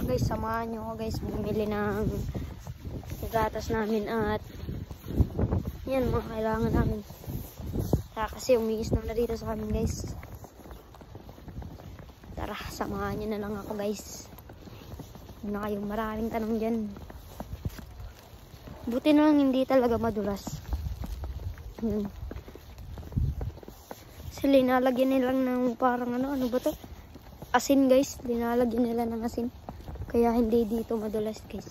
Tara guys, samahan nyo ako guys. Bumili ng gatas namin at yan mga kailangan namin. Kasi umiis na dito sa amin guys. Tara, samahan nyo na lang ako guys. Huwag na kayong maraming tanong dyan. Buti na lang hindi talaga madulas. Kasi linalagyan nilang ng parang ano ba to? Asin guys. Linalagyan nila ng asin. Kaya hindi dito madulas guys.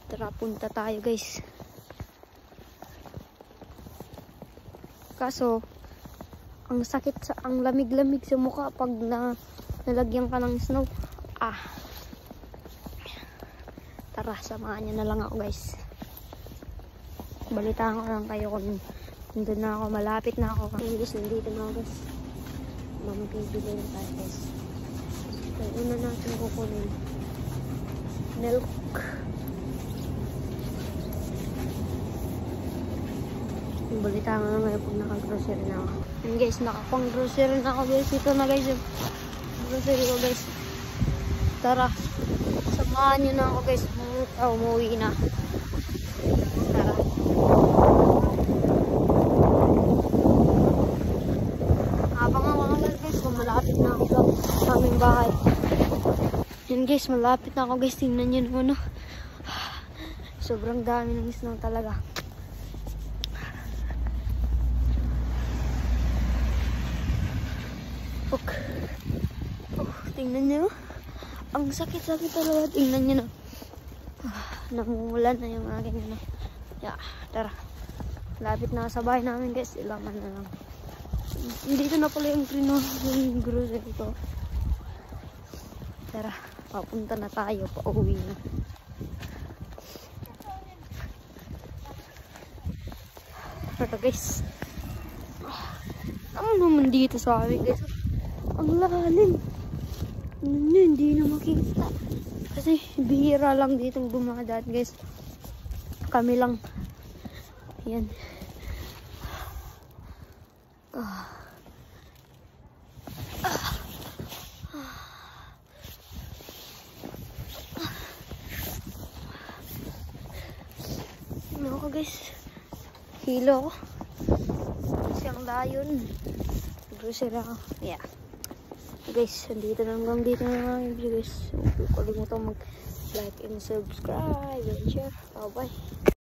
Tara, punta tayo guys. Kaso, ang sakit ang lamig-lamig sa mukha pag nalagyan ka ng snow. Tara, samahan nyo na lang ako guys. Balitaan ko lang kayo kung nandun na ako, malapit na ako. Guys, nandito na ako guys. Mamapibili na tayo guys. So, una natin kukunin milk. Balitaan ko lang ngayon kung naka-grocery na ako. And guys, nakapang-grocery na ako guys. Ito na guys yung grocery ko guys. Tara, samahan nyo na ako guys. Umuwi na. Tara. Abangan ko lang guys kung malapit na ako sa aming bahay. Yan guys, malapit na ako guys. Tingnan nyo naman. Sobrang dami ng snow talaga. Tingnan nyo. Ang sakit-sakit talaga. Tingnan nyo na. Namumulan na yung aking ano. Yeah, tara. Lapit na sa bahay namin guys. Ilaman na lang. Dito na pala yung grocery ko. Tara. Papunta na tayo. Pauwi na. Tara guys. Ano naman dito sa amin guys? Ang lalim. Hindi na makita. Kasi bihira lang ditong dumadaan guys. Kami lang. Ayan. Ano ko guys? Hilo ko. Kasi ang layon. Grocery ako. Yeah. Guys, dito na hanggang dito na lang yung video guys. Huwag kalimutan mag-like and subscribe and share. Bye bye.